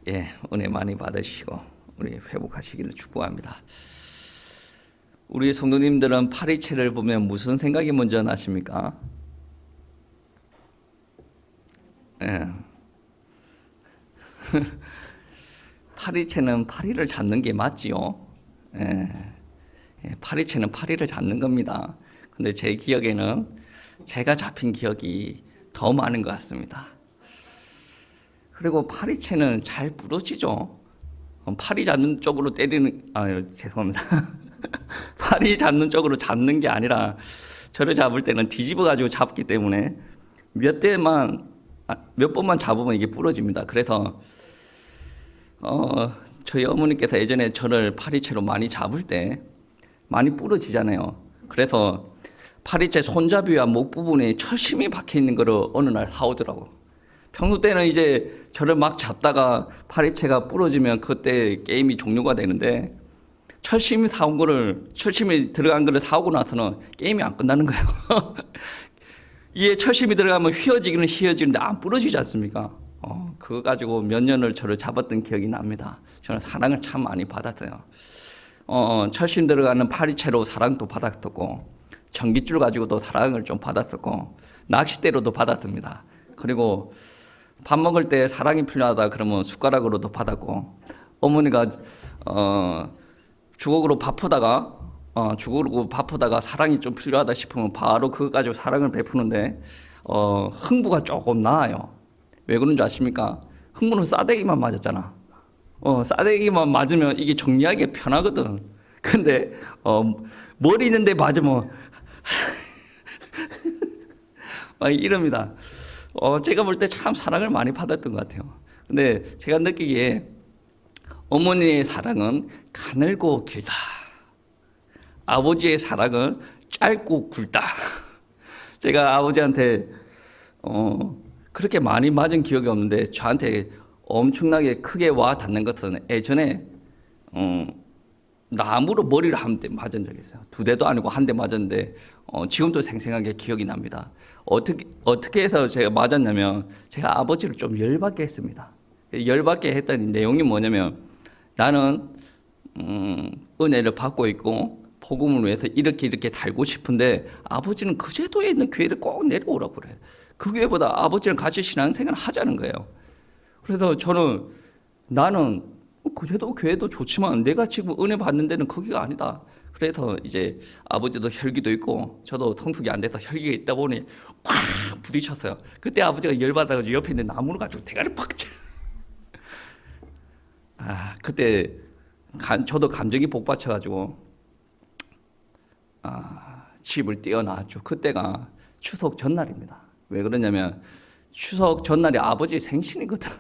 은혜 많이 받으시고 우리 회복하시기를 축복합니다. 우리 성도님들은 파리채를 보면 무슨 생각이 먼저 나십니까? 예. 파리채는 파리를 잡는 게 맞지요. 예. 파리채는 파리를 잡는 겁니다. 근데 제 기억에는 제가 잡힌 기억이 더 많은 것 같습니다. 그리고 파리채는 잘 부러지죠. 파리 잡는 쪽으로 때리는, 죄송합니다. 파리 잡는 쪽으로 잡는 게 아니라 저를 잡을 때는 뒤집어 가지고 잡기 때문에 몇 번만 잡으면 이게 부러집니다. 그래서 저희 어머니께서 예전에 저를 파리채로 많이 잡을 때 많이 부러지잖아요. 그래서 파리채 손잡이와 목 부분에 철심이 박혀 있는 거를 어느 날 사오더라고. 평소 때는 이제 저를 막 잡다가 파리채가 부러지면 그때 게임이 종료가 되는데 철심이 들어간 거를 사오고 나서는 게임이 안 끝나는 거예요. 이게 철심이 들어가면 휘어지는데 안 부러지지 않습니까? 그거 가지고 몇 년을 저를 잡았던 기억이 납니다. 저는 사랑을 참 많이 받았어요. 철심 들어가는 파리채로 사랑도 받았었고, 전깃줄 가지고도 사랑을 좀 받았었고, 낚싯대로도 받았습니다. 그리고 밥 먹을 때 사랑이 필요하다 그러면 숟가락으로도 받았고, 어머니가 주걱으로 밥하다가 사랑이 좀 필요하다 싶으면 바로 그거 가지고 사랑을 베푸는데 흥부가 조금 나아요. 왜 그런 줄 아십니까? 흥부는 싸대기만 맞았잖아. 싸대기만 맞으면 이게 정리하기 편하거든. 근데 머리 있는데 맞으면 이럽니다. 제가 볼 때 참 사랑을 많이 받았던 것 같아요. 근데 제가 느끼기에 어머니의 사랑은 가늘고 길다. 아버지의 사랑은 짧고 굵다. 제가 아버지한테 그렇게 많이 맞은 기억이 없는데 저한테 엄청나게 크게 와 닿는 것은 예전에 나무로 머리를 한 대 맞은 적이 있어요. 두 대도 아니고 한 대 맞았는데 지금도 생생하게 기억이 납니다. 어떻게 해서 제가 맞았냐면 제가 아버지를 좀 열받게 했습니다. 열받게 했던 내용이 뭐냐면 나는 은혜를 받고 있고 복음을 위해서 이렇게 달고 싶은데 아버지는 그 제도에 있는 교회를 꼭 내려오라고 그래. 그 교회보다 아버지랑 같이 신앙생활을 하자는 거예요. 그래서 나는 그 제도 교회도 좋지만 내가 지금 은혜 받는 데는 거기가 아니다. 그래서 이제 아버지도 혈기도 있고 저도 성숙이 안 돼서 혈기가 있다 보니 꽉 부딪혔어요. 그때 아버지가 열받아가지고 옆에 있는 나무를 가지고 대가리 팍 쳐. 그때 저도 감정이 복받쳐가지고 집을 뛰어나왔죠. 그때가 추석 전날입니다. 왜 그러냐면 추석 전날이 아버지 생신이거든.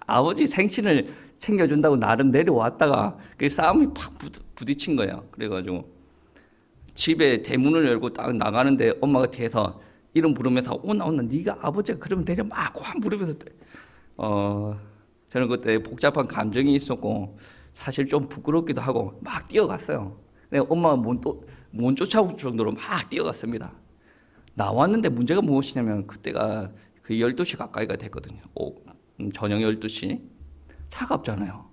아버지 생신을 챙겨준다고 나름 내려왔다가 그 싸움이 팍 부딪힌 거예요. 그래가지고 집에 대문을 열고 딱 나가는데 엄마가 뒤에서 이름 부르면서 온나 네가 아버지가 그러면 내려 막 확 부르면서 저는 그때 복잡한 감정이 있었고 사실 좀 부끄럽기도 하고 막 뛰어갔어요. 근데 엄마가 못 쫓아올 정도로 막 뛰어갔습니다. 나왔는데 문제가 무엇이냐면 그때가 그 12시 가까이가 됐거든요. 저녁 12시. 차갑잖아요.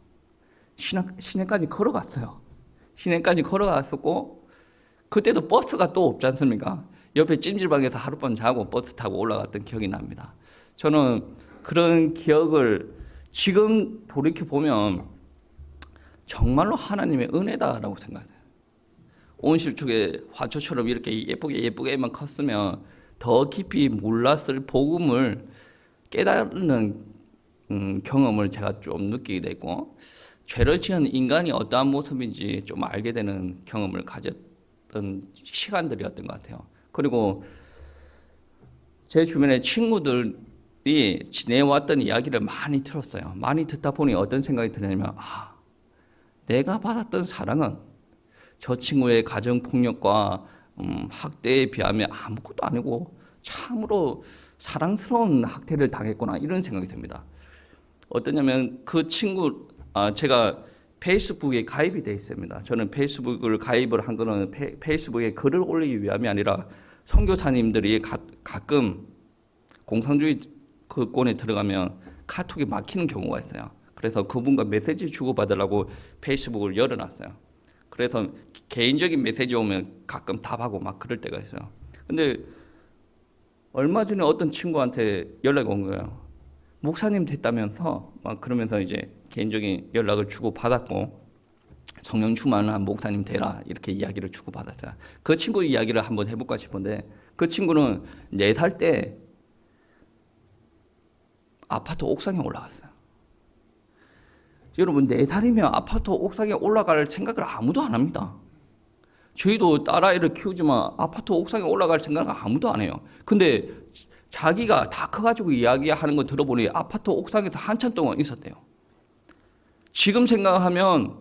시내까지 걸어갔어요. 시내까지 걸어갔었고 그때도 버스가 또 없지 않습니까? 옆에 찜질방에서 하룻밤 자고 버스 타고 올라갔던 기억이 납니다. 저는 그런 기억을 지금 돌이켜보면 정말로 하나님의 은혜다라고 생각해요. 온실축에 화초처럼 이렇게 예쁘게만 컸으면 더 깊이 몰랐을 복음을 깨닫는 경험을 제가 좀 느끼게 됐고 죄를 지은 인간이 어떠한 모습인지 좀 알게 되는 경험을 가졌던 시간들이었던 것 같아요. 그리고 제 주변에 친구들이 지내왔던 이야기를 많이 들었어요. 많이 듣다 보니 어떤 생각이 드냐면 내가 받았던 사랑은 저 친구의 가정폭력과 학대에 비하면 아무것도 아니고 참으로 사랑스러운 학대를 당했구나 이런 생각이 듭니다. 어떠냐면 그 친구 제가 페이스북에 가입이 되어 있습니다. 저는 페이스북을 가입을 한 거는 페이스북에 글을 올리기 위함이 아니라 선교사님들이 가끔 공산주의 그권에 들어가면 카톡이 막히는 경우가 있어요. 그래서 그분과 메시지 주고받으려고 페이스북을 열어놨어요. 그래서 개인적인 메시지 오면 가끔 답하고 막 그럴 때가 있어요. 근데 얼마 전에 어떤 친구한테 연락이 온 거예요. 목사님 됐다면서 막 그러면서 이제 개인적인 연락을 주고받았고 성령 충만한 목사님 되라 이렇게 이야기를 주고받았어요. 그 친구 이야기를 한번 해볼까 싶은데 그 친구는 4살 때 아파트 옥상에 올라갔어요. 여러분 4살이면 아파트 옥상에 올라갈 생각을 아무도 안 합니다. 저희도 딸아이를 키우지만 아파트 옥상에 올라갈 생각을 아무도 안 해요. 근데 자기가 다 커가지고 이야기하는 거 들어보니 아파트 옥상에서 한참 동안 있었대요. 지금 생각하면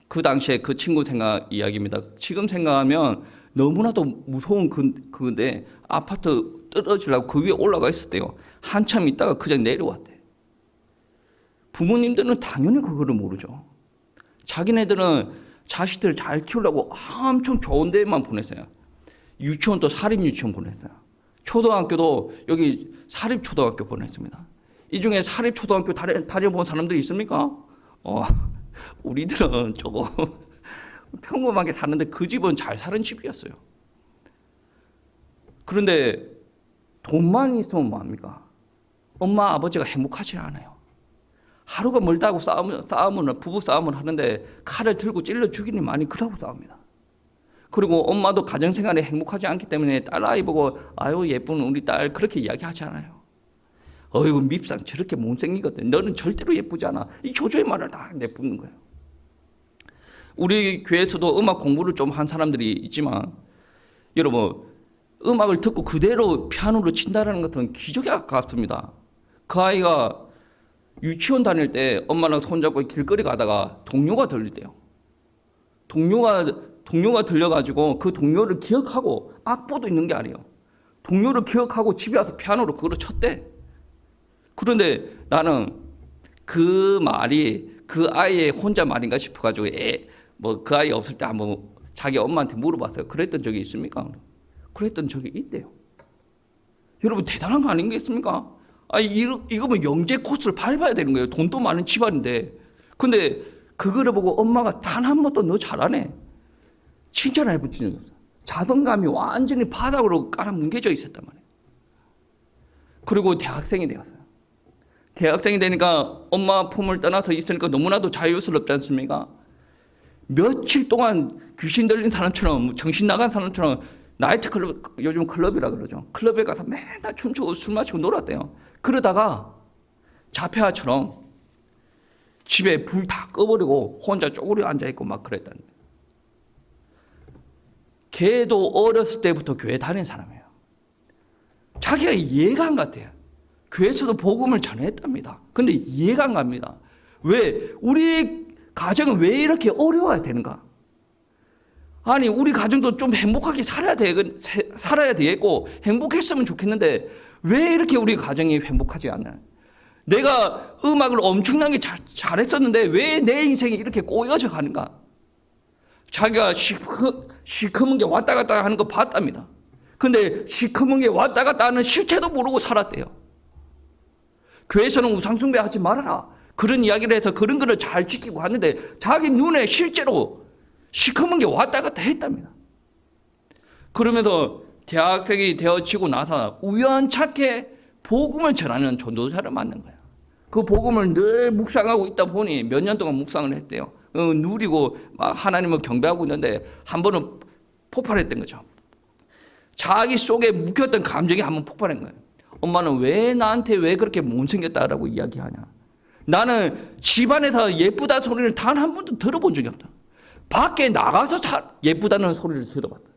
그 당시에 그 친구 생각 이야기입니다. 지금 생각하면 너무나도 무서운 그건데 아파트 떨어지려고 그 위에 올라가 있었대요. 한참 있다가 그냥 내려왔대. 부모님들은 당연히 그거를 모르죠. 자기네들은 자식들 잘 키우려고 엄청 좋은 데만 보냈어요. 유치원도 사립유치원 보냈어요. 초등학교도 여기 사립초등학교 보냈습니다. 이 중에 사립초등학교 다녀본 사람들이 있습니까? 우리들은 조금 평범하게 사는데 그 집은 잘 사는 집이었어요. 그런데 돈만 있으면 뭐합니까? 엄마 아버지가 행복하지 않아요. 하루가 멀다고 싸움은 부부 싸움을 하는데 칼을 들고 찔러 죽이니 많이 그러고 싸웁니다. 그리고 엄마도 가정생활에 행복하지 않기 때문에 딸아이 보고 아유 예쁜 우리 딸 그렇게 이야기하지 않아요. 어이구 밉상 저렇게 못생기거든. 너는 절대로 예쁘지 않아. 이 조조의 말을 다 내뿜는 거예요. 우리 교회에서도 음악 공부를 좀 한 사람들이 있지만 여러분 음악을 듣고 그대로 피아노를 친다는 것은 기적에 가깝습니다. 그 아이가 유치원 다닐 때 엄마랑 손잡고 길거리 가다가 동요가 들리대요. 동요가 들려가지고 그 동요를 기억하고 악보도 있는 게 아니에요. 동요를 기억하고 집에 와서 피아노로 그거를 쳤대. 그런데 나는 그 말이 그 아이의 혼자 말인가 싶어가지고 그 아이 없을 때 한번 자기 엄마한테 물어봤어요. 그랬던 적이 있습니까? 그랬던 적이 있대요. 여러분 대단한 거 아니겠습니까? 이거면 영재 코스를 밟아야 되는 거예요. 돈도 많은 집안인데. 근데 그거를 보고 엄마가 단 한 번도 너 잘하네. 칭찬을 해본 적이 없어요. 자존감이 완전히 바닥으로 깔아뭉개져 있었단 말이에요. 그리고 대학생이 되었어요. 대학생이 되니까 엄마 품을 떠나서 있으니까 너무나도 자유스럽지 않습니까? 며칠 동안 귀신 들린 사람처럼 정신 나간 사람처럼 나이트클럽, 요즘 클럽이라 그러죠. 클럽에 가서 맨날 춤추고 술 마시고 놀았대요. 그러다가 자폐아처럼 집에 불 다 꺼버리고 혼자 쪼그려 앉아있고 막 그랬다는 거예요. 걔도 어렸을 때부터 교회 다닌 사람이에요. 자기가 이해가 안 갔대요. 교회에서도 복음을 전했답니다. 근데 이해가 안 갑니다. 왜? 우리 가정은 왜 이렇게 어려워야 되는가? 아니 우리 가정도 좀 행복하게 살아야 되겠고 행복했으면 좋겠는데 왜 이렇게 우리 가정이 행복하지 않나요? 내가 음악을 엄청나게 잘했었는데 왜 내 인생이 이렇게 꼬여져 가는가? 자기가 시커먼 게 왔다 갔다 하는 거 봤답니다. 근데 시커먼 게 왔다 갔다 하는 실체도 모르고 살았대요. 교회에서는 우상숭배하지 말아라. 그런 이야기를 해서 그런 거를 잘 지키고 하는데 자기 눈에 실제로 시커먼 게 왔다 갔다 했답니다. 그러면서 대학생이 되어지고 나서 우연찮게 복음을 전하는 전도자를 만난 거예요. 그 복음을 늘 묵상하고 있다 보니 몇 년 동안 묵상을 했대요. 누리고 막 하나님을 경배하고 있는데 한 번은 폭발했던 거죠. 자기 속에 묵혔던 감정이 한번 폭발한 거예요. 엄마는 왜 나한테 왜 그렇게 못생겼다라고 이야기하냐. 나는 집안에서 예쁘다 소리를 단 한 번도 들어본 적이 없다. 밖에 나가서 예쁘다는 소리를 들어봤다.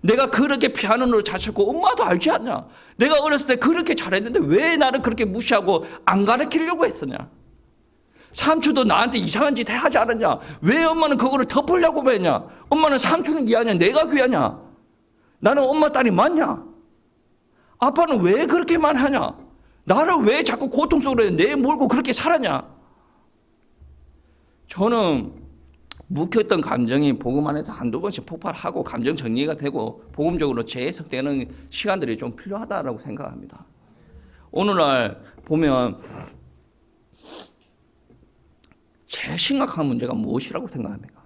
내가 그렇게 피아노를 잘 쳤고 엄마도 알지 않냐. 내가 어렸을 때 그렇게 잘했는데 왜 나를 그렇게 무시하고 안 가르치려고 했었냐. 삼촌도 나한테 이상한 짓 하지 않았냐. 왜 엄마는 그거를 덮으려고 했냐. 엄마는 삼촌은 귀하냐 내가 귀하냐. 나는 엄마 딸이 맞냐. 아빠는 왜 그렇게만 하냐. 나를 왜 자꾸 고통 속으로 내몰고 그렇게 살았냐. 저는 묵혔던 감정이 복음 안에서 한두 번씩 폭발하고 감정 정리가 되고 복음적으로 재해석되는 시간들이 좀 필요하다고 생각합니다. 오늘날 보면 제일 심각한 문제가 무엇이라고 생각합니까?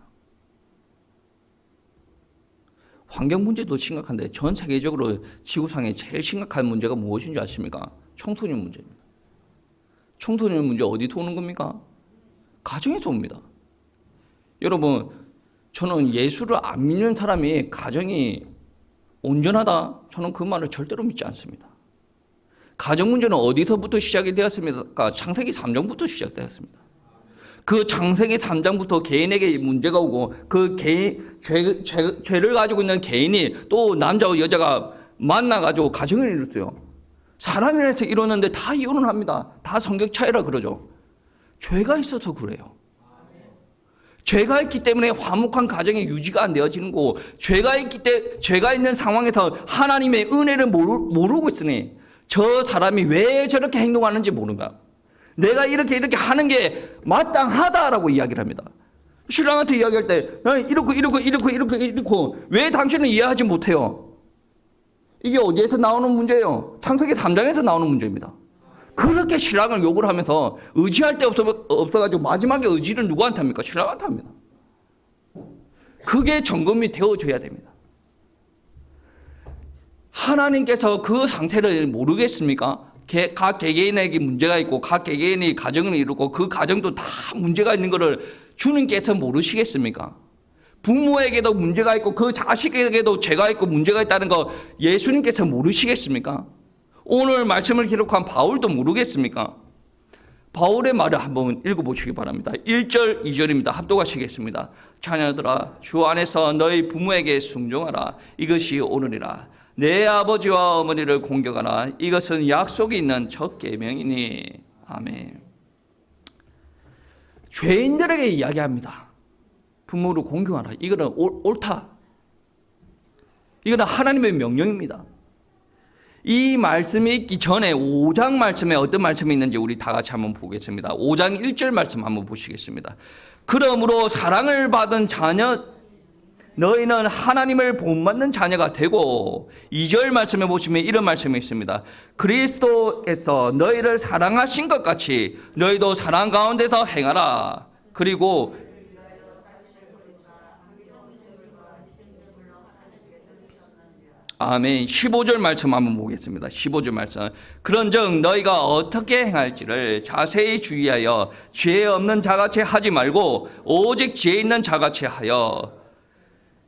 환경 문제도 심각한데 전 세계적으로 지구상에 제일 심각한 문제가 무엇인지 아십니까? 청소년 문제입니다. 청소년 문제 어디서 오는 겁니까? 가정에서 옵니다. 여러분, 저는 예수를 안 믿는 사람이 가정이 온전하다? 저는 그 말을 절대로 믿지 않습니다. 가정 문제는 어디서부터 시작이 되었습니까? 창세기 3장부터 시작되었습니다. 그 창세기 3장부터 개인에게 문제가 오고 그 개인 죄를 가지고 있는 개인이 또 남자와 여자가 만나가지고 가정을 이뤘어요. 사랑을 해서 이뤘는데 다 이혼을 합니다. 다 성격 차이라 그러죠. 죄가 있어서 그래요. 죄가 있기 때문에 화목한 가정이 유지가 안 되어지는 거고, 죄가 있는 상황에서 하나님의 은혜를 모르고 있으니 저 사람이 왜 저렇게 행동하는지 모른다. 내가 이렇게 하는 게 마땅하다라고 이야기를 합니다. 신랑한테 이야기할 때 이렇고 왜 당신은 이해하지 못해요? 이게 어디에서 나오는 문제예요? 창세기 3장에서 나오는 문제입니다. 그렇게 신랑을 욕을 하면서 의지할 데 없어가지고 마지막에 의지를 누구한테 합니까? 신랑한테 합니다. 그게 점검이 되어줘야 됩니다. 하나님께서 그 상태를 모르겠습니까? 각 개개인에게 문제가 있고 각 개개인이 가정을 이루고 그 가정도 다 문제가 있는 것을 주님께서 모르시겠습니까? 부모에게도 문제가 있고 그 자식에게도 죄가 있고 문제가 있다는 거 예수님께서 모르시겠습니까? 오늘 말씀을 기록한 바울도 모르겠습니까? 바울의 말을 한번 읽어보시기 바랍니다. 1절, 2절입니다. 합독하시겠습니다. 자녀들아, 주 안에서 너희 부모에게 순종하라. 이것이 오늘이라. 내 아버지와 어머니를 공경하라. 이것은 약속이 있는 첫 계명이니. 아멘. 죄인들에게 이야기합니다. 부모를 공경하라. 이거는 옳다. 이거는 하나님의 명령입니다. 이 말씀이 있기 전에 5장 말씀에 어떤 말씀이 있는지 우리 다 같이 한번 보겠습니다. 5장 1절 말씀 한번 보시겠습니다. 그러므로 사랑을 받은 자녀 너희는 하나님을 본받는 자녀가 되고, 2절 말씀에 보시면 이런 말씀이 있습니다. 그리스도께서 너희를 사랑하신 것 같이 너희도 사랑 가운데서 행하라. 그리고 아멘. 15절 말씀 한번 보겠습니다. 15절 말씀. 그런즉 너희가 어떻게 행할지를 자세히 주의하여 죄 없는 자같이 하지 말고 오직 죄 있는 자같이 하여.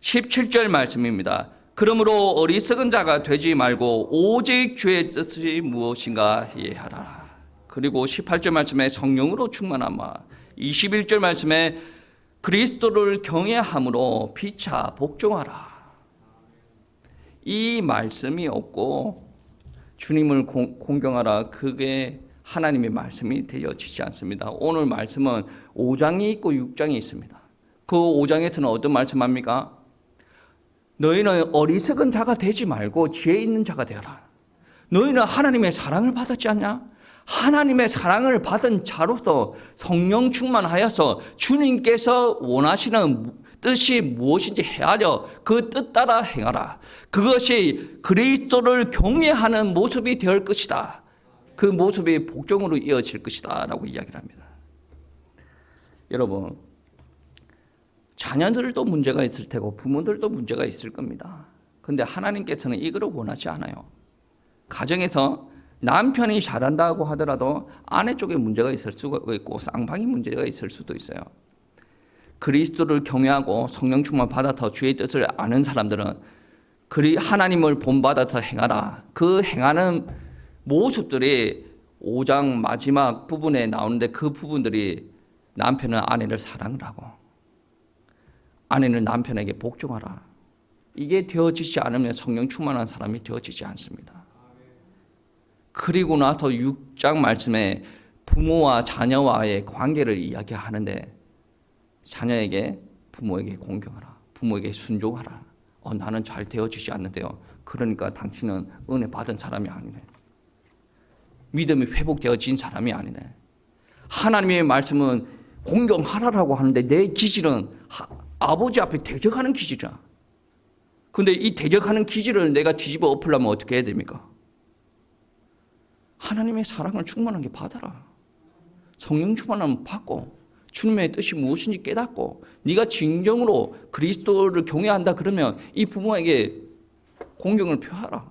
17절 말씀입니다. 그러므로 어리석은 자가 되지 말고 오직 주의 뜻이 무엇인가 이해하라. 그리고 18절 말씀에 성령으로 충만하마. 21절 말씀에 그리스도를 경외함으로 피차 복종하라. 이 말씀이 없고 주님을 공경하라, 그게 하나님의 말씀이 되어지지 않습니다. 오늘 말씀은 5장이 있고 6장이 있습니다. 그 5장에서는 어떤 말씀합니까? 너희는 어리석은 자가 되지 말고 지혜 있는 자가 되어라. 너희는 하나님의 사랑을 받았지 않냐? 하나님의 사랑을 받은 자로서 성령 충만하여서 주님께서 원하시는 뜻이 무엇인지 헤아려 그 뜻 따라 행하라. 그것이 그리스도를 경외하는 모습이 될 것이다. 그 모습이 복종으로 이어질 것이다 라고 이야기를 합니다. 여러분, 자녀들도 문제가 있을 테고 부모들도 문제가 있을 겁니다. 그런데 하나님께서는 이거를 원하지 않아요. 가정에서 남편이 잘한다고 하더라도 아내 쪽에 문제가 있을 수가 있고 쌍방이 문제가 있을 수도 있어요. 그리스도를 경외하고 성령 충만 받아서 주의 뜻을 아는 사람들은 하나님을 본받아서 행하라. 그 행하는 모습들이 5장 마지막 부분에 나오는데, 그 부분들이 남편은 아내를 사랑을 하고 아내는 남편에게 복종하라. 이게 되어지지 않으면 성령 충만한 사람이 되어지지 않습니다. 그리고 나서 6장 말씀에 부모와 자녀와의 관계를 이야기하는데, 자녀에게 부모에게 공경하라. 부모에게 순종하라. 나는 잘 되어지지 않는데요. 그러니까 당신은 은혜 받은 사람이 아니네. 믿음이 회복되어진 사람이 아니네. 하나님의 말씀은 공경하라라고 하는데 내 기질은 아버지 앞에 대적하는 기질이야. 근데 이 대적하는 기질을 내가 뒤집어 엎으려면 어떻게 해야 됩니까? 하나님의 사랑을 충만하게 받아라. 성령 충만하면 받고 주님의 뜻이 무엇인지 깨닫고 네가 진정으로 그리스도를 경외한다 그러면 이 부모에게 공경을 표하라.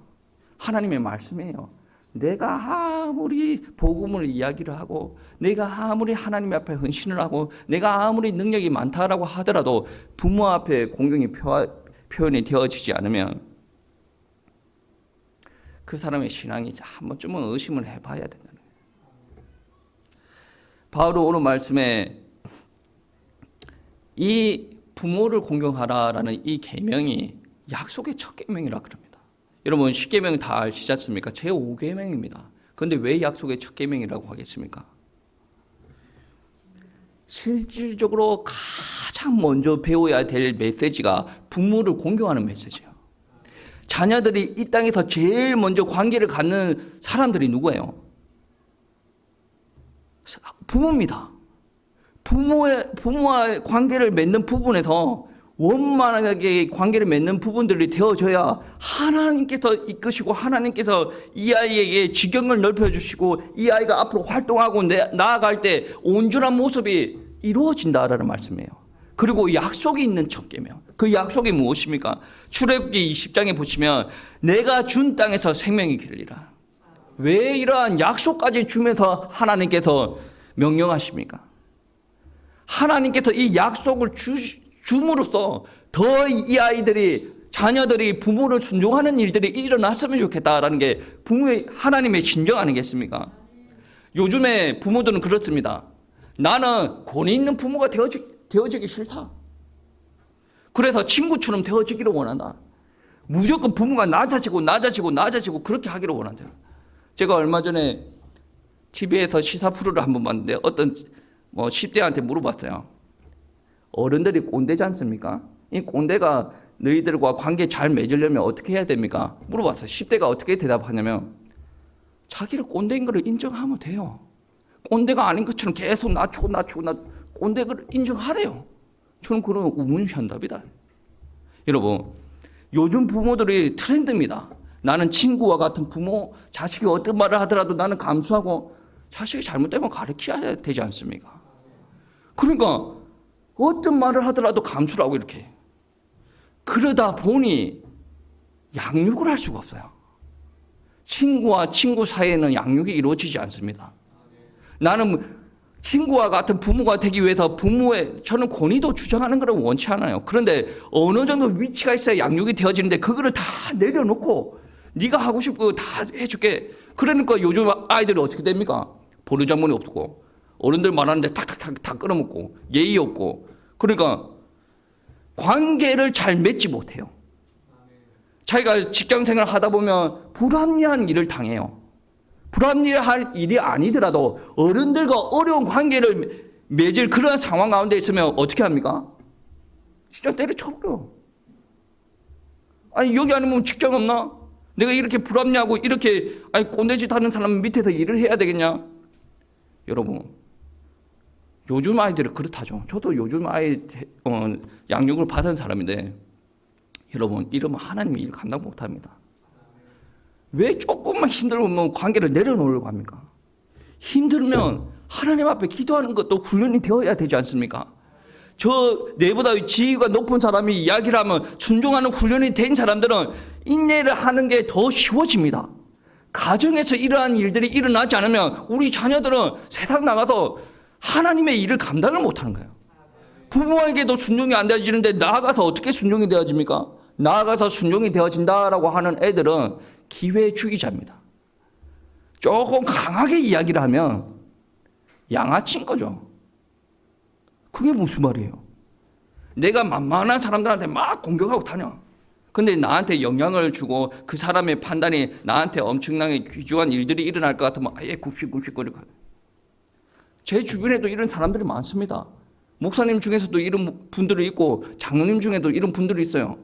하나님의 말씀이에요. 내가 아무리 복음을 이야기를 하고 내가 아무리 하나님 앞에 헌신을 하고 내가 아무리 능력이 많다라고 하더라도 부모 앞에 공경이 표현이 되어지지 않으면 그 사람의 신앙이 한 번쯤은 의심을 해봐야 된다는 거예요. 바울은 오늘 말씀에 이 부모를 공경하라라는 이 계명이 약속의 첫 계명이라 그럽니다. 여러분 10계명 다 아시지 않습니까? 제5계명입니다. 그런데 왜 약속의 첫 계명이라고 하겠습니까? 실질적으로 가장 먼저 배워야 될 메시지가 부모를 공경하는 메시지예요. 자녀들이 이 땅에서 제일 먼저 관계를 갖는 사람들이 누구예요? 부모입니다. 부모와 관계를 맺는 부분에서 원만하게 관계를 맺는 부분들이 되어져야 하나님께서 이끄시고 하나님께서 이 아이에게 지경을 넓혀주시고 이 아이가 앞으로 활동하고 나아갈 때 온전한 모습이 이루어진다라는 말씀이에요. 그리고 약속이 있는 첫 계명. 그 약속이 무엇입니까? 출애굽기 20장에 보시면 내가 준 땅에서 생명이 길리라. 왜 이러한 약속까지 주면서 하나님께서 명령하십니까? 하나님께서 이 약속을 줌으로써 더 이 아이들이 자녀들이 부모를 순종하는 일들이 일어났으면 좋겠다라는 게 부모의 하나님의 진정 아니겠습니까? 요즘에 부모들은 그렇습니다. 나는 권위 있는 부모가 되어지기 싫다. 그래서 친구처럼 되어지기를 원한다. 무조건 부모가 낮아지고 그렇게 하기를 원한대요. 제가 얼마 전에 TV에서 시사 프로를 한번 봤는데 어떤 10대한테 물어봤어요. 어른들이 꼰대지 않습니까? 이 꼰대가 너희들과 관계 잘 맺으려면 어떻게 해야 됩니까? 물어봤어요. 10대가 어떻게 대답하냐면 자기를 꼰대인 걸 인정하면 돼요. 꼰대가 아닌 것처럼 계속 낮추고 꼰대를 인정하래요. 저는 그런 우문현답이다. 여러분, 요즘 부모들이 트렌드입니다. 나는 친구와 같은 부모, 자식이 어떤 말을 하더라도 나는 감수하고 자식이 잘못되면 가르쳐야 되지 않습니까? 그러니까 어떤 말을 하더라도 감수를 하고 이렇게. 그러다 보니 양육을 할 수가 없어요. 친구와 친구 사이에는 양육이 이루어지지 않습니다. 나는 친구와 같은 부모가 되기 위해서 저는 권위도 주장하는 걸 원치 않아요. 그런데 어느 정도 위치가 있어야 양육이 되어지는데 그거를 다 내려놓고 네가 하고 싶은 거 다 해줄게. 그러니까 요즘 아이들이 어떻게 됩니까? 버르장머리 없고 어른들 말하는데 탁탁탁 다 끊어먹고 예의 없고 그러니까 관계를 잘 맺지 못해요. 자기가 직장생활 하다 보면 불합리한 일을 당해요. 불합리할 일이 아니더라도 어른들과 어려운 관계를 맺을 그런 상황 가운데 있으면 어떻게 합니까? 진짜 때려쳐버려. 아니 여기 아니면 직장 없나? 내가 이렇게 불합리하고 이렇게 꼰대짓 하는 사람 밑에서 일을 해야 되겠냐? 여러분 요즘 아이들이 그렇다죠. 저도 요즘 아이 양육을 받은 사람인데 여러분 이러면 하나님의 일 감당 못합니다. 왜 조금만 힘들면 관계를 내려놓으려고 합니까? 힘들면 하나님 앞에 기도하는 것도 훈련이 되어야 되지 않습니까? 내보다 지위가 높은 사람이 이야기를 하면 순종하는 훈련이 된 사람들은 인내를 하는 게 더 쉬워집니다. 가정에서 이러한 일들이 일어나지 않으면 우리 자녀들은 세상 나가서 하나님의 일을 감당을 못하는 거예요. 부모에게도 순종이 안 되어지는데 나아가서 어떻게 순종이 되어집니까? 나아가서 순종이 되어진다라고 하는 애들은 기회주의자입니다. 조금 강하게 이야기를 하면 양아치인 거죠. 그게 무슨 말이에요? 내가 만만한 사람들한테 막 공격하고 다녀. 근데 나한테 영향을 주고 그 사람의 판단이 나한테 엄청나게 귀중한 일들이 일어날 것 같으면 아예 굽식굽식거리고. 제 주변에도 이런 사람들이 많습니다. 목사님 중에서도 이런 분들이 있고 장로님 중에도 이런 분들이 있어요.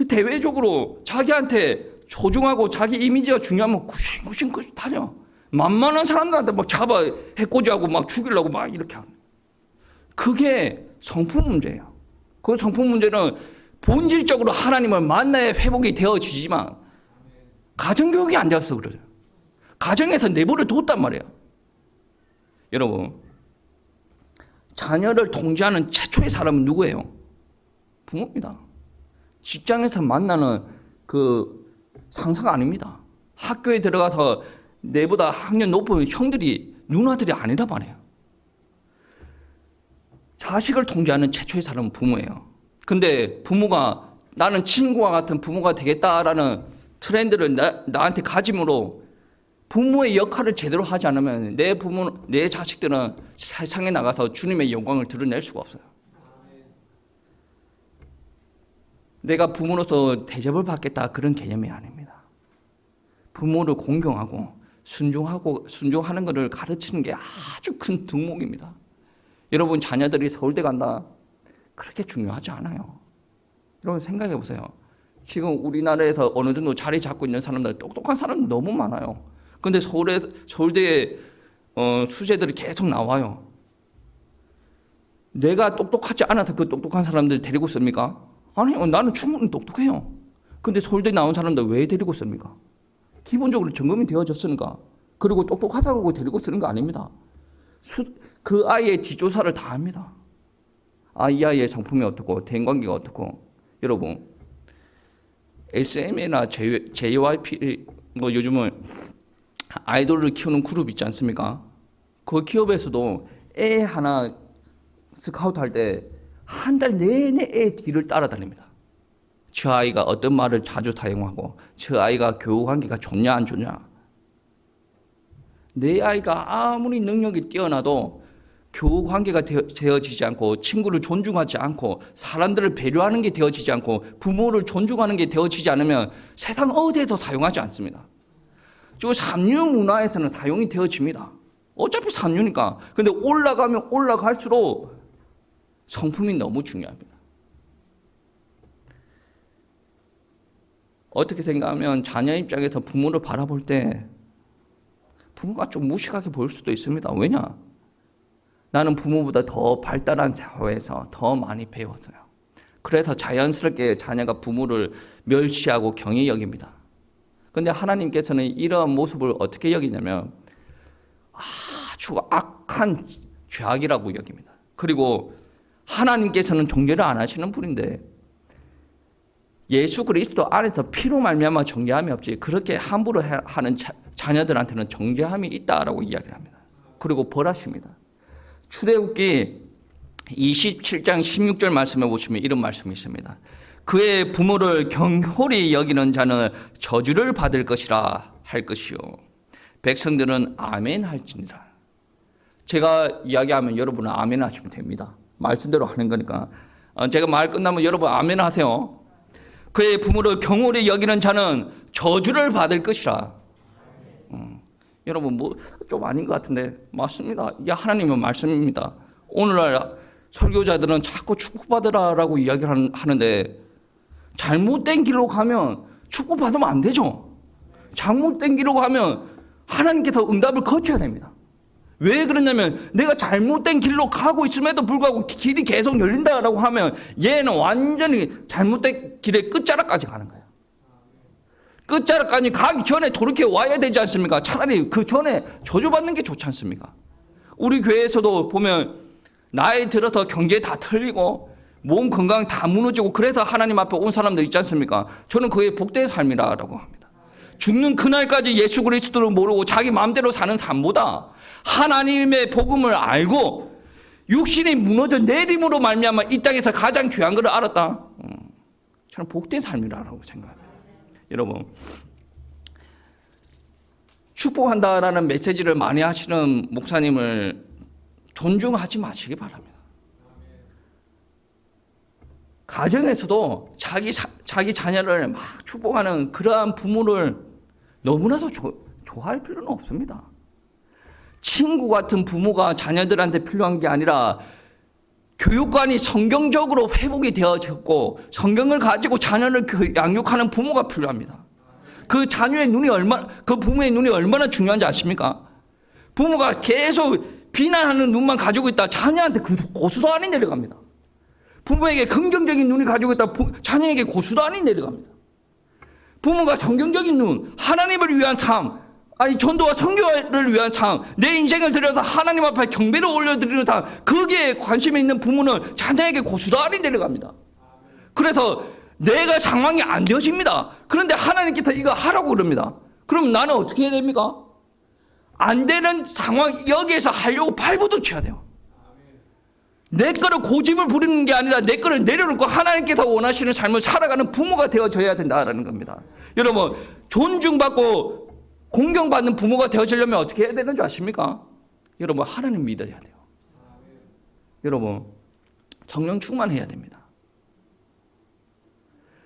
대외적으로 자기한테 소중하고 자기 이미지가 중요하면 굽식굽식 다녀. 만만한 사람들한테 막 잡아 해코지하고 막 죽이려고 막 이렇게 하는. 그게 성품 문제예요. 그 성품 문제는 본질적으로 하나님을 만나야 회복이 되어지지만 가정교육이 안 되어서 그래요. 가정에서 내버려 뒀단 말이에요. 여러분 자녀를 통제하는 최초의 사람은 누구예요? 부모입니다. 직장에서 만나는 그 상사가 아닙니다. 학교에 들어가서 내보다 학년 높은 형들이, 누나들이 아니라 말이에요. 자식을 통제하는 최초의 사람은 부모예요. 근데 부모가, 나는 친구와 같은 부모가 되겠다라는 트렌드를 나한테 가짐으로 부모의 역할을 제대로 하지 않으면 내 자식들은 세상에 나가서 주님의 영광을 드러낼 수가 없어요. 내가 부모로서 대접을 받겠다, 그런 개념이 아닙니다. 부모를 공경하고 순종하는 것을 가르치는 게 아주 큰 덕목입니다. 여러분, 자녀들이 서울대 간다, 그렇게 중요하지 않아요. 여러분 생각해 보세요. 지금 우리나라에서 어느 정도 자리 잡고 있는 사람들, 똑똑한 사람들 너무 많아요. 근데 서울대에 수재들이 계속 나와요. 내가 똑똑하지 않아서 그 똑똑한 사람들 데리고 씁니까? 아니요, 나는 충분히 똑똑해요. 근데 서울대 나온 사람들 왜 데리고 씁니까? 기본적으로 점검이 되어졌으니까. 그리고 똑똑하다고 데리고 쓰는 거 아닙니다. 그 아이의 뒷조사를 다 합니다. 이 아이의 성품이 어떻고, 대인관계가 어떻고. 여러분, SM이나 JYP, 요즘은 아이돌을 키우는 그룹 있지 않습니까? 그 기업에서도 애 하나 스카우트 할 때 한 달 내내 애 뒤를 따라다닙니다. 저 아이가 어떤 말을 자주 사용하고, 저 아이가 교우 관계가 좋냐 안 좋냐. 내 아이가 아무리 능력이 뛰어나도 교우 관계가 되어지지 않고, 친구를 존중하지 않고, 사람들을 배려하는 게 되어지지 않고, 부모를 존중하는 게 되어지지 않으면 세상 어디에도 사용하지 않습니다. 저 삼류 문화에서는 사용이 되어집니다. 어차피 삼류니까. 근데 올라가면 올라갈수록 성품이 너무 중요합니다. 어떻게 생각하면 자녀 입장에서 부모를 바라볼 때 부모가 좀 무식하게 보일 수도 있습니다. 왜냐? 나는 부모보다 더 발달한 사회에서 더 많이 배웠어요. 그래서 자연스럽게 자녀가 부모를 멸시하고 경히 여깁니다. 그런데 하나님께서는 이러한 모습을 어떻게 여기냐면 아주 악한 죄악이라고 여깁니다. 그리고 하나님께서는 정죄를 안 하시는 분인데, 예수 그리스도 안에서 피로 말미암아 정죄함이 없지, 그렇게 함부로 하는 자녀들한테는 정죄함이 있다라고 이야기를 합니다. 그리고 벌하십니다. 출애굽기 27장 16절 말씀에 보시면 이런 말씀이 있습니다. 그의 부모를 경홀히 여기는 자는 저주를 받을 것이라 할 것이요, 백성들은 아멘 할지니라. 제가 이야기하면 여러분은 아멘 하시면 됩니다. 말씀대로 하는 거니까. 제가 말 끝나면 여러분 아멘 하세요. 그의 부모를 경홀히 여기는 자는 저주를 받을 것이라. 여러분 뭐 좀 아닌 것 같은데 맞습니다. 이게 하나님의 말씀입니다. 오늘날 설교자들은 자꾸 축복받으라라고 이야기를 하는데, 잘못된 길로 가면 축복받으면 안 되죠. 잘못된 길로 가면 하나님께서 응답을 거쳐야 됩니다. 왜 그러냐면, 내가 잘못된 길로 가고 있음에도 불구하고 길이 계속 열린다라고 하면 얘는 완전히 잘못된 길의 끝자락까지 가는 거예요. 끝자락까지 가기 전에 돌이켜 와야 되지 않습니까? 차라리 그 전에 저주받는 게 좋지 않습니까? 우리 교회에서도 보면 나이 들어서 경계 다 털리고 몸 건강 다 무너지고 그래서 하나님 앞에 온 사람들 있지 않습니까? 저는 그의 복된 삶이라고 합니다. 죽는 그날까지 예수 그리스도를 모르고 자기 마음대로 사는 삶보다 하나님의 복음을 알고 육신이 무너져 내림으로 말미암아 이 땅에서 가장 귀한 것을 알았다. 저는 복된 삶이라고 생각합니다. 여러분, 축복한다라는 메시지를 많이 하시는 목사님을 존중하지 마시기 바랍니다. 가정에서도 자기 자녀를 막 축복하는 그러한 부모를 너무나도 좋아할 필요는 없습니다. 친구 같은 부모가 자녀들한테 필요한 게 아니라, 교육관이 성경적으로 회복이 되어졌고 성경을 가지고 자녀를 양육하는 부모가 필요합니다. 그 부모의 눈이 얼마나 중요한지 아십니까? 부모가 계속 비난하는 눈만 가지고 있다 자녀한테 고수도안이 내려갑니다. 부모에게 긍정적인 눈이 가지고 있다 자녀에게 고수도안이 내려갑니다. 부모가 성경적인 눈, 하나님을 위한 삶, 아니 전도와 선교를 위한 상, 내 인생을 들여서 하나님 앞에 경배를 올려드리는 상, 거기에 관심이 있는 부모는 자녀에게 고스란히 내려갑니다. 그래서 내가 상황이 안 되어집니다. 그런데 하나님께서 이거 하라고 그럽니다. 그럼 나는 어떻게 해야 됩니까? 안 되는 상황, 여기에서 하려고 발부둥 쳐야 돼요. 내 거를 고집을 부리는 게 아니라 내 거를 내려놓고 하나님께서 원하시는 삶을 살아가는 부모가 되어져야 된다는 겁니다. 여러분, 존중받고 공경받는 부모가 되어지려면 어떻게 해야 되는 줄 아십니까? 여러분, 하나님 믿어야 돼요. 여러분, 성령 충만해야 됩니다.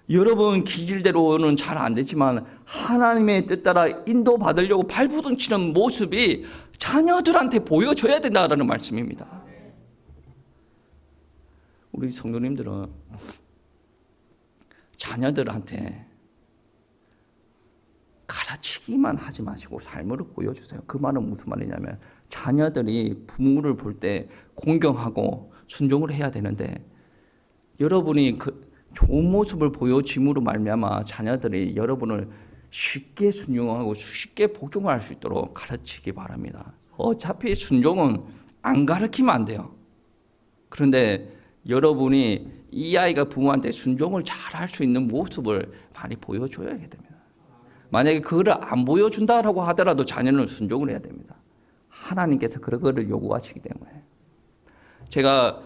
여러분 기질대로는 잘 안 되지만 하나님의 뜻 따라 인도받으려고 발부둥 치는 모습이 자녀들한테 보여줘야 된다는 말씀입니다. 우리 성도님들은 자녀들한테 가르치기만 하지 마시고 삶으로 보여주세요. 그 말은 무슨 말이냐면 자녀들이 부모를 볼 때 공경하고 순종을 해야 되는데 여러분이 그 좋은 모습을 보여줌으로 말미암아 자녀들이 여러분을 쉽게 순종하고 쉽게 복종할 수 있도록 가르치기 바랍니다. 어차피 순종은 안 가르치면 안 돼요. 그런데 여러분이 이 아이가 부모한테 순종을 잘 할 수 있는 모습을 많이 보여줘야 됩니다. 만약에 그거를 안 보여준다라고 하더라도 자녀는 순종을 해야 됩니다. 하나님께서 그거를 요구하시기 때문에. 제가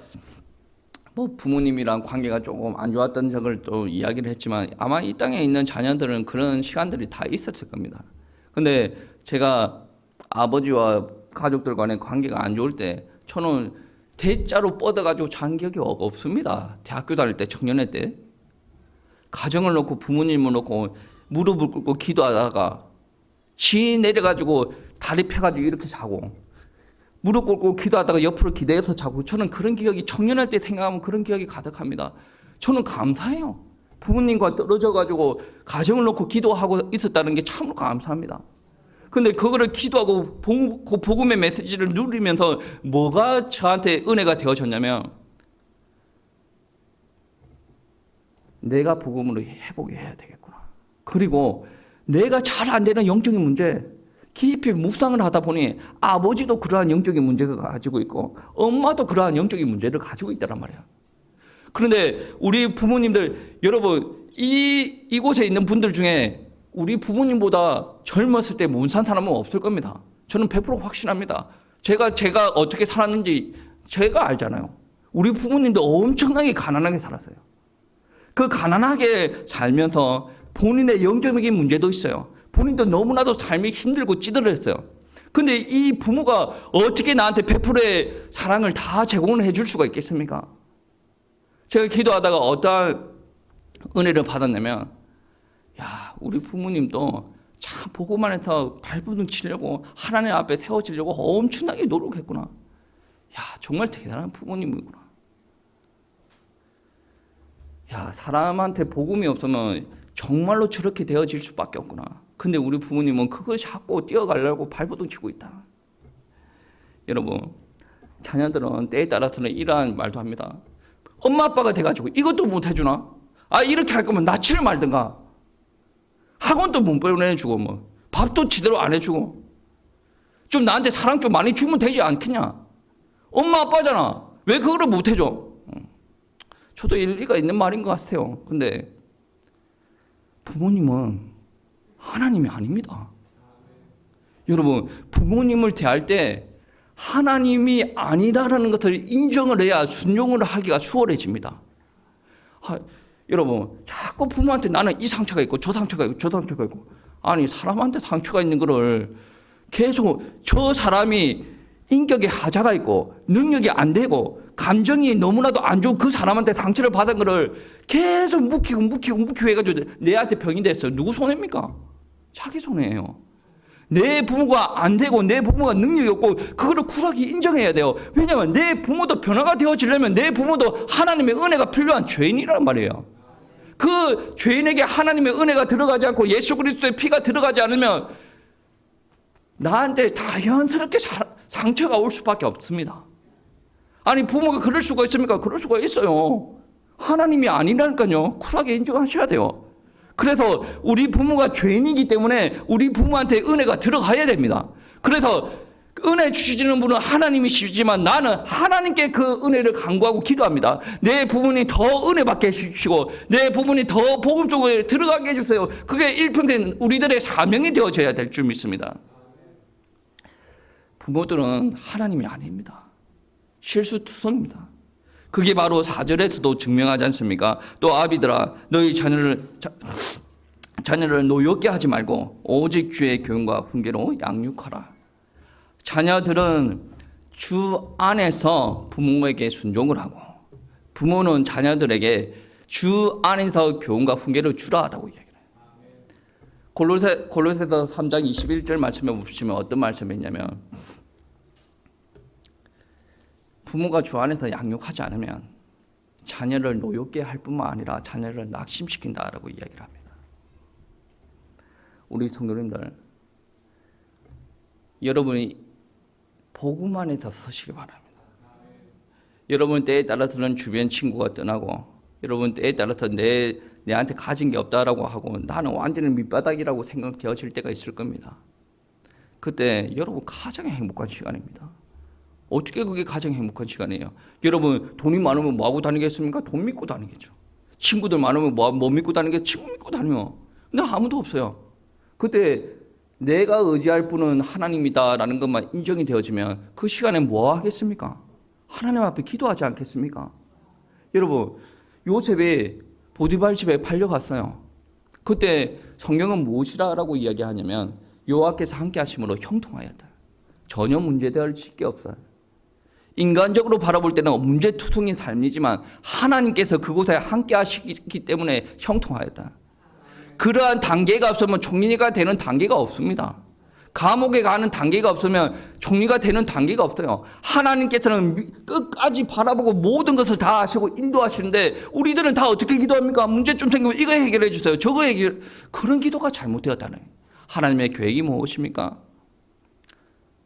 부모님이랑 관계가 조금 안 좋았던 적을 또 이야기를 했지만 아마 이 땅에 있는 자녀들은 그런 시간들이 다 있었을 겁니다. 근데 제가 아버지와 가족들 간의 관계가 안 좋을 때 저는 대자로 뻗어가지고 잔 기억이 없습니다. 대학교 다닐 때, 청년회 때. 가정을 놓고 부모님을 놓고 무릎을 꿇고 기도하다가 지 내려가지고 다리 펴가지고 이렇게 자고 무릎 꿇고 기도하다가 옆으로 기대서 자고 저는 그런 기억이 청년할 때 생각하면 그런 기억이 가득합니다. 저는 감사해요. 부모님과 떨어져가지고 가정을 놓고 기도하고 있었다는 게 참으로 감사합니다. 근데 그거를 기도하고 복음의 메시지를 누리면서 뭐가 저한테 은혜가 되어졌냐면 내가 복음으로 회복해야 되겠구나. 그리고 내가 잘 안 되는 영적인 문제 깊이 묵상을 하다 보니 아버지도 그러한 영적인 문제를 가지고 있고 엄마도 그러한 영적인 문제를 가지고 있다란 말이야. 그런데 우리 부모님들 여러분 이곳에 있는 분들 중에 우리 부모님보다 젊었을 때 못 산 사람은 없을 겁니다. 저는 100% 확신합니다. 제가 어떻게 살았는지 제가 알잖아요. 우리 부모님도 엄청나게 가난하게 살았어요. 그 가난하게 살면서 본인의 영적인 문제도 있어요. 본인도 너무나도 삶이 힘들고 찌들었어요. 근데 이 부모가 어떻게 나한테 100%의 사랑을 다 제공을 해줄 수가 있겠습니까? 제가 기도하다가 어떠한 은혜를 받았냐면 우리 부모님도 참 복음만 해서 발부둥 치려고 하나님 앞에 세워지려고 엄청나게 노력했구나. 정말 대단한 부모님이구나. 사람한테 복음이 없으면 정말로 저렇게 되어질 수밖에 없구나. 근데 우리 부모님은 그걸 자꾸 뛰어가려고 발부둥 치고 있다. 여러분, 자녀들은 때에 따라서는 이러한 말도 합니다. 엄마 아빠가 돼가지고 이것도 못 해주나? 이렇게 할 거면 낳지를 말든가. 학원도 못 보내주고 밥도 제대로 안 해주고 좀 나한테 사랑 좀 많이 주면 되지 않겠냐? 엄마 아빠잖아. 왜 그거를 못 해줘? 저도 일리가 있는 말인 것 같아요. 근데 부모님은 하나님이 아닙니다. 여러분, 부모님을 대할 때 하나님이 아니라는 것을 인정을 해야 순종을 하기가 수월해집니다. 여러분, 자꾸 부모한테 나는 이 상처가 있고 저 상처가 있고 저 상처가 있고 아니 사람한테 상처가 있는 거를 계속 저 사람이 인격에 하자가 있고 능력이 안 되고 감정이 너무나도 안 좋은 그 사람한테 상처를 받은 거를 계속 묵히고 해가지고 내한테 병이 됐어요. 누구 손해입니까? 자기 손해예요. 내 부모가 안 되고 내 부모가 능력이 없고 그거를 쿨하게 인정해야 돼요. 왜냐하면 내 부모도 변화가 되어지려면 내 부모도 하나님의 은혜가 필요한 죄인이란 말이에요. 그 죄인에게 하나님의 은혜가 들어가지 않고 예수 그리스도의 피가 들어가지 않으면 나한테 자연스럽게 상처가 올 수밖에 없습니다. 아니 부모가 그럴 수가 있습니까? 그럴 수가 있어요. 하나님이 아니라니까요. 쿨하게 인정하셔야 돼요. 그래서 우리 부모가 죄인이기 때문에 우리 부모한테 은혜가 들어가야 됩니다. 그래서 은혜 주시는 분은 하나님이시지만 나는 하나님께 그 은혜를 간구하고 기도합니다. 내 부모님 더 은혜 받게 해주시고 내 부모님 더 복음 쪽에 들어가게 해주세요. 그게 일평생 우리들의 사명이 되어져야 될 줄 믿습니다. 부모들은 하나님이 아닙니다. 실수투성입니다. 그게 바로 4절에서도 증명하지 않습니까? 또 아비들아 너희 자녀를 노엽게 하지 말고 오직 주의 교훈과 훈계로 양육하라. 자녀들은 주 안에서 부모에게 순종을 하고 부모는 자녀들에게 주 안에서 교훈과 훈계를 주라라고 이야기해요. 골로새서 3장 21절 말씀에 보시면 어떤 말씀이 있냐면 부모가 주 안에서 양육하지 않으면 자녀를 노엽게 할 뿐만 아니라 자녀를 낙심시킨다라고 이야기를 합니다. 우리 성도님들, 여러분이 복음 안에서 서시기 바랍니다. 여러분 때에 따라서는 주변 친구가 떠나고 여러분 때에 따라서 내한테 가진 게 없다라고 하고 나는 완전히 밑바닥이라고 생각되어질 때가 있을 겁니다. 그때 여러분 가장 행복한 시간입니다. 어떻게 그게 가장 행복한 시간이에요? 여러분 돈이 많으면 뭐하고 다니겠습니까? 돈 믿고 다니겠죠. 친구들 많으면 뭐 믿고 다니겠죠? 친구 믿고 다니요. 근데 아무도 없어요. 그때 내가 의지할 분은 하나님이다라는 것만 인정이 되어지면 그 시간에 뭐 하겠습니까? 하나님 앞에 기도하지 않겠습니까? 여러분 요셉이 보디발 집에 팔려갔어요. 그때 성경은 무엇이라고 이야기하냐면 여호와께서 함께 하심으로 형통하였다. 전혀 문제될 게 없어요. 인간적으로 바라볼 때는 문제투성인 삶이지만 하나님께서 그곳에 함께 하시기 때문에 형통하였다. 그러한 단계가 없으면 총리가 되는 단계가 없습니다. 감옥에 가는 단계가 없으면 총리가 되는 단계가 없어요. 하나님께서는 끝까지 바라보고 모든 것을 다 아시고 인도하시는데 우리들은 다 어떻게 기도합니까? 문제 좀 생기면 이거 해결해 주세요. 저거 해결. 그런 기도가 잘못되었다는 거예요. 하나님의 계획이 무엇입니까?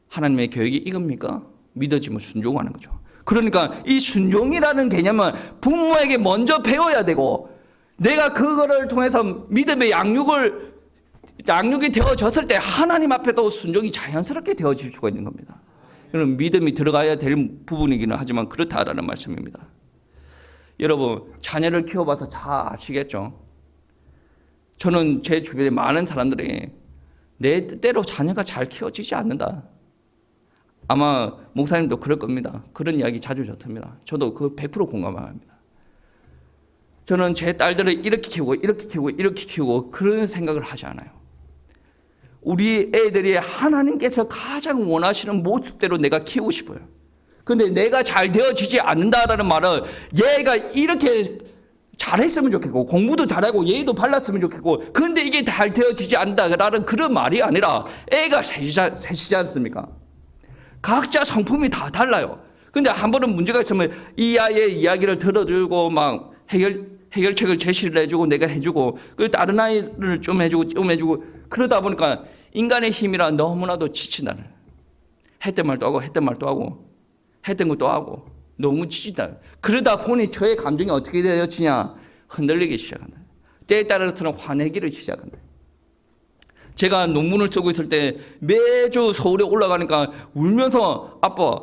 하나님의 계획이 이겁니까? 믿어지면 순종하는 거죠. 그러니까 이 순종이라는 개념은 부모에게 먼저 배워야 되고 내가 그거를 통해서 믿음의 양육이 되어졌을 때 하나님 앞에도 순종이 자연스럽게 되어질 수가 있는 겁니다. 이건 믿음이 들어가야 될 부분이기는 하지만 그렇다라는 말씀입니다. 여러분 자녀를 키워봐서 다 아시겠죠? 저는 제 주변에 많은 사람들이 내 뜻대로 자녀가 잘 키워지지 않는다. 아마 목사님도 그럴 겁니다. 그런 이야기 자주 듣습니다. 저도 그 100% 공감합니다. 저는 제 딸들을 이렇게 키우고 그런 생각을 하지 않아요. 우리 애들이 하나님께서 가장 원하시는 모습대로 내가 키우고 싶어요. 근데 내가 잘 되어지지 않는다라는 말은 얘가 이렇게 잘했으면 좋겠고 공부도 잘하고 예의도 발랐으면 좋겠고 근데 이게 잘 되어지지 않는다라는 그런 말이 아니라 애가 셋이지 않습니까? 각자 성품이 다 달라요. 근데 한 번은 문제가 있으면 이 아이의 이야기를 들어주고 막 해결책을 제시를 해주고 내가 해주고 그 다른 아이를 좀 해주고 그러다 보니까 인간의 힘이라 너무나도 지친다는 했던 말도 하고 했던 것도 하고 너무 지친다. 그러다 보니 저의 감정이 어떻게 되어지냐 흔들리기 시작한다. 때에 따라서는 화내기를 시작한다. 제가 논문을 쓰고 있을 때 매주 서울에 올라가니까 울면서 아빠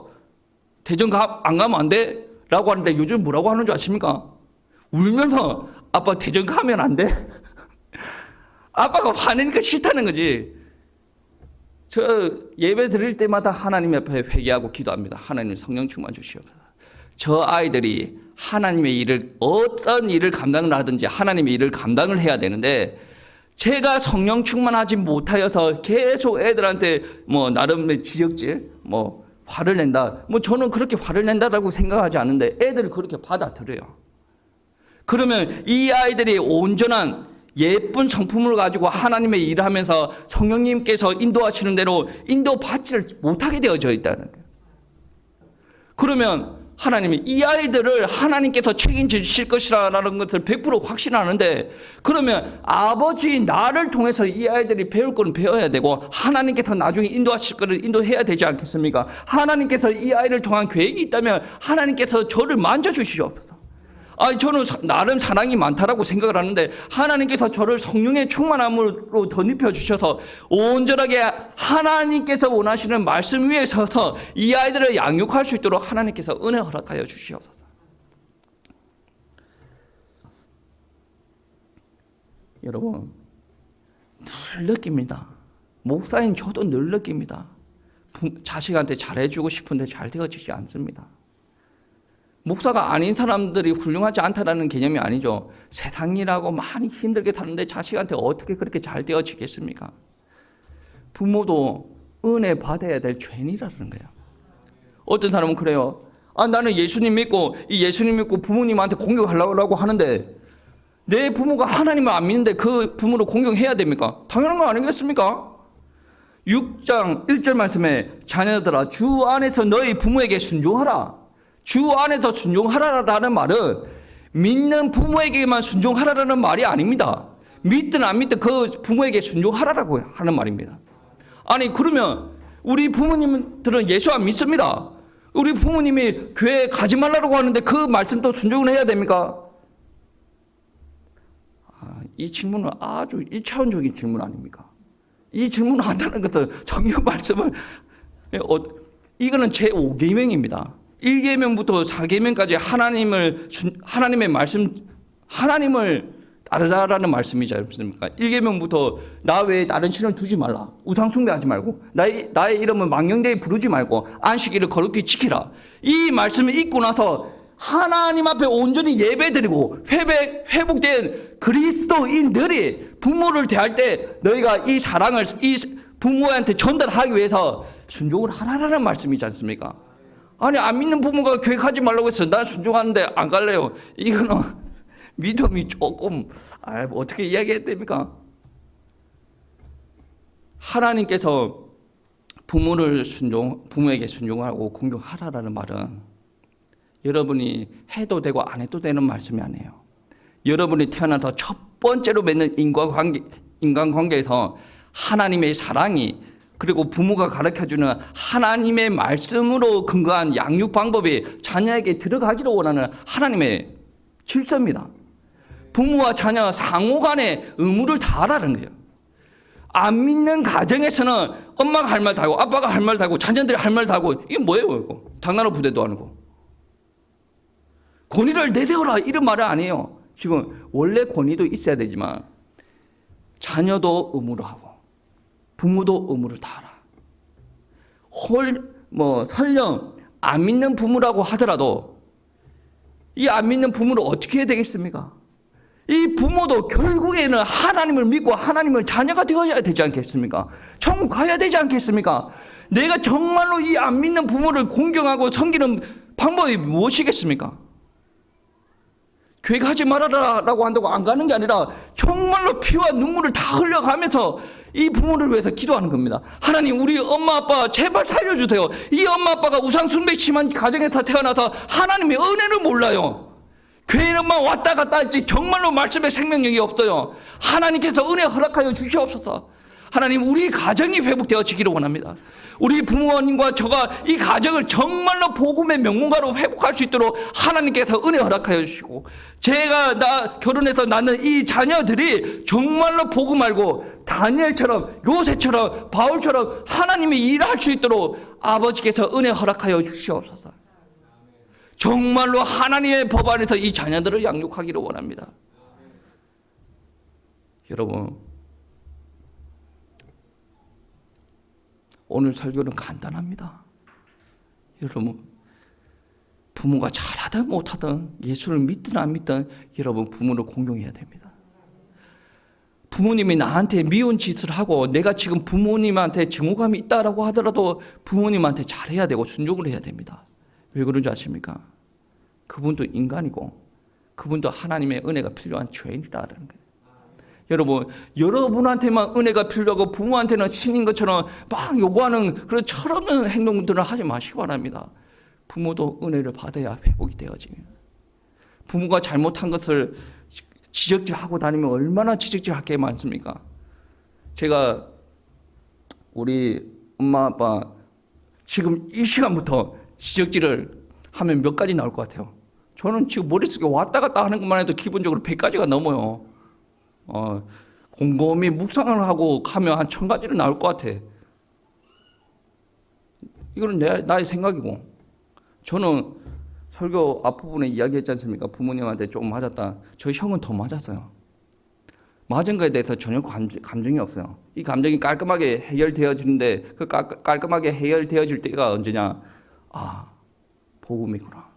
대전 안 가면 안 돼? 라고 하는데 요즘 뭐라고 하는 줄 아십니까? 울면서 아빠 대전 가면 안 돼? 아빠가 화내니까 싫다는 거지. 저 예배 드릴 때마다 하나님 앞에 회개하고 기도합니다. 하나님 성령 충만 주시옵소서. 저 아이들이 하나님의 일을 어떤 일을 감당을 하든지 하나님의 일을 감당을 해야 되는데 제가 성령 충만하지 못하여서 계속 애들한테 뭐 나름의 지적질 화를 낸다. 저는 그렇게 화를 낸다라고 생각하지 않는데 애들을 그렇게 받아들여요. 그러면 이 아이들이 온전한 예쁜 성품을 가지고 하나님의 일을 하면서 성령님께서 인도하시는 대로 인도받지를 못하게 되어져 있다는 거예요. 그러면 하나님이 이 아이들을 하나님께서 책임지실 것이라는 것을 100% 확신하는데 그러면 아버지 나를 통해서 이 아이들이 배울 거는 배워야 되고 하나님께서 나중에 인도하실 거를 인도해야 되지 않겠습니까? 하나님께서 이 아이를 통한 계획이 있다면 하나님께서 저를 만져주시옵소서. 저는 나름 사랑이 많다라고 생각을 하는데 하나님께서 저를 성령의 충만함으로 덧입혀 주셔서 온전하게 하나님께서 원하시는 말씀 위에 서서 이 아이들을 양육할 수 있도록 하나님께서 은혜 허락하여 주시옵소서. 여러분, 늘 느낍니다. 목사인 저도 늘 느낍니다. 자식한테 잘해주고 싶은데 잘 되어지지 않습니다. 목사가 아닌 사람들이 훌륭하지 않다라는 개념이 아니죠. 세상이라고 많이 힘들게 사는데 자식한테 어떻게 그렇게 잘 되어지겠습니까? 부모도 은혜 받아야 될 죄인이라는 거예요. 어떤 사람은 그래요. 나는 예수님 믿고 이 예수님 믿고 부모님한테 공경하려고 하는데 내 부모가 하나님을 안 믿는데 그 부모를 공경해야 됩니까? 당연한 거 아니겠습니까? 6장 1절 말씀에 자녀들아 주 안에서 너희 부모에게 순종하라. 주 안에서 순종하라라는 말은 믿는 부모에게만 순종하라라는 말이 아닙니다. 믿든 안 믿든 그 부모에게 순종하라라고 하는 말입니다. 아니 그러면 우리 부모님들은 예수 안 믿습니다. 우리 부모님이 교회 가지 말라고 하는데 그 말씀도 순종을 해야 됩니까? 이 질문은 아주 1차원적인 질문 아닙니까? 이 질문을 한다는 것은 성경 말씀을 이거는 제5계명입니다. 1계명부터 4계명까지 하나님의 말씀, 하나님을 따르라라는 말씀이지 않습니까? 1계명부터 나 외에 다른 신을 두지 말라. 우상 숭배하지 말고 나의 이름은 망령되이 부르지 말고 안식일을 거룩히 지키라. 이 말씀을 읽고 나서 하나님 앞에 온전히 예배드리고 회복된 그리스도인들이 부모를 대할 때 너희가 이 사랑을 이 부모한테 전달하기 위해서 순종을 하라라는 말씀이지 않습니까? 아니 안 믿는 부모가 교회 가지 말라고 해서 난 순종하는데 안 갈래요. 이거는 믿음이 조금 어떻게 이야기해야 됩니까? 하나님께서 부모에게 순종하고 공경하라라는 말은 여러분이 해도 되고 안 해도 되는 말씀이 아니에요. 여러분이 태어나서 첫 번째로 맺는 인간관계에서 하나님의 사랑이 그리고 부모가 가르쳐주는 하나님의 말씀으로 근거한 양육 방법이 자녀에게 들어가기를 원하는 하나님의 질서입니다. 부모와 자녀 상호 간의 의무를 다하라는 거예요. 안 믿는 가정에서는 엄마가 할 말 다 하고 아빠가 할 말 다 하고 자녀들이 할 말 다 하고 이게 뭐예요? 이거? 당나라 부대도 아니고. 권위를 내세워라 이런 말은 아니에요. 지금 원래 권위도 있어야 되지만 자녀도 의무를 하고 부모도 의무를 다하라. 설령 안 믿는 부모라고 하더라도 이 안 믿는 부모를 어떻게 해야 되겠습니까? 이 부모도 결국에는 하나님을 믿고 하나님의 자녀가 되어야 되지 않겠습니까? 천국 가야 되지 않겠습니까? 내가 정말로 이 안 믿는 부모를 공경하고 섬기는 방법이 무엇이겠습니까? 교회 가지 말아라라고 한다고 안 가는 게 아니라 정말로 피와 눈물을 다 흘려가면서 이 부모를 위해서 기도하는 겁니다. 하나님 우리 엄마 아빠 제발 살려주세요. 이 엄마 아빠가 우상 숭배 심한 가정에서 태어나서 하나님의 은혜를 몰라요. 교회는만 왔다 갔다 했지 정말로 말씀에 생명력이 없어요. 하나님께서 은혜 허락하여 주시옵소서. 하나님 우리 가정이 회복되어지기를 원합니다. 우리 부모님과 저가 이 가정을 정말로 복음의 명문가로 회복할 수 있도록 하나님께서 은혜 허락하여 주시고 제가 결혼해서 낳는 이 자녀들이 정말로 복음 알고 다니엘처럼 요셉처럼 바울처럼 하나님의 일을 할 수 있도록 아버지께서 은혜 허락하여 주시옵소서. 정말로 하나님의 법 안에서 이 자녀들을 양육하기를 원합니다. 여러분 오늘 설교는 간단합니다. 여러분 부모가 잘하든 못하든 예수를 믿든 안 믿든 여러분 부모를 공경해야 됩니다. 부모님이 나한테 미운 짓을 하고 내가 지금 부모님한테 증오감이 있다라고 하더라도 부모님한테 잘해야 되고 순종을 해야 됩니다. 왜 그런지 아십니까? 그분도 인간이고 그분도 하나님의 은혜가 필요한 죄인이라는 거예요. 여러분한테만 은혜가 필요하고 부모한테는 신인 것처럼 막 요구하는 그런 철없는 행동들을 하지 마시기 바랍니다. 부모도 은혜를 받아야 회복이 되어집니다. 부모가 잘못한 것을 지적질하고 다니면 얼마나 지적질할 게 많습니까? 제가 우리 엄마 아빠 지금 이 시간부터 지적질을 하면 몇 가지 나올 것 같아요. 저는 지금 머릿속에 왔다 갔다 하는 것만 해도 기본적으로 100가지가 넘어요. 곰곰이 묵상을 하고 가면 한 1000가지는 나올 것 같아. 이거는 나의 생각이고. 저는 설교 앞부분에 이야기했지 않습니까? 부모님한테 좀 맞았다. 저희 형은 더 맞았어요. 맞은 거에 대해서 전혀 감정이 없어요. 이 감정이 깔끔하게 해결되어지는데 그 깔끔하게 해결되어질 때가 언제냐? 아, 복음이구나.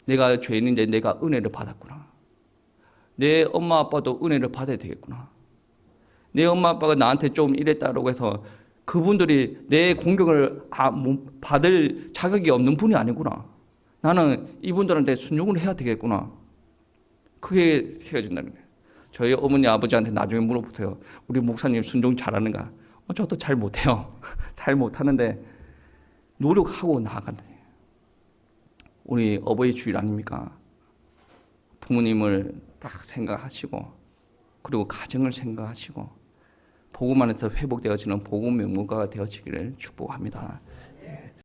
내가 죄인인데 내가 은혜를 받았구나. 내 엄마 아빠도 은혜를 받아야 되겠구나. 내 엄마 아빠가 나한테 좀 이랬다라고 해서 그분들이 내 공격을 받을 자격이 없는 분이 아니구나. 나는 이분들한테 순종을 해야 되겠구나. 그게 헤어진다는 거예요. 저희 어머니 아버지한테 나중에 물어보세요. 우리 목사님 순종 잘하는가? 저도 잘 못해요. 잘 못하는데 노력하고 나아간다. 우리 어버이 주일 아닙니까? 부모님을 딱 생각하시고 그리고 가정을 생각하시고 복음 안에서 회복되어지는 복음 명문가가 되어지기를 축복합니다.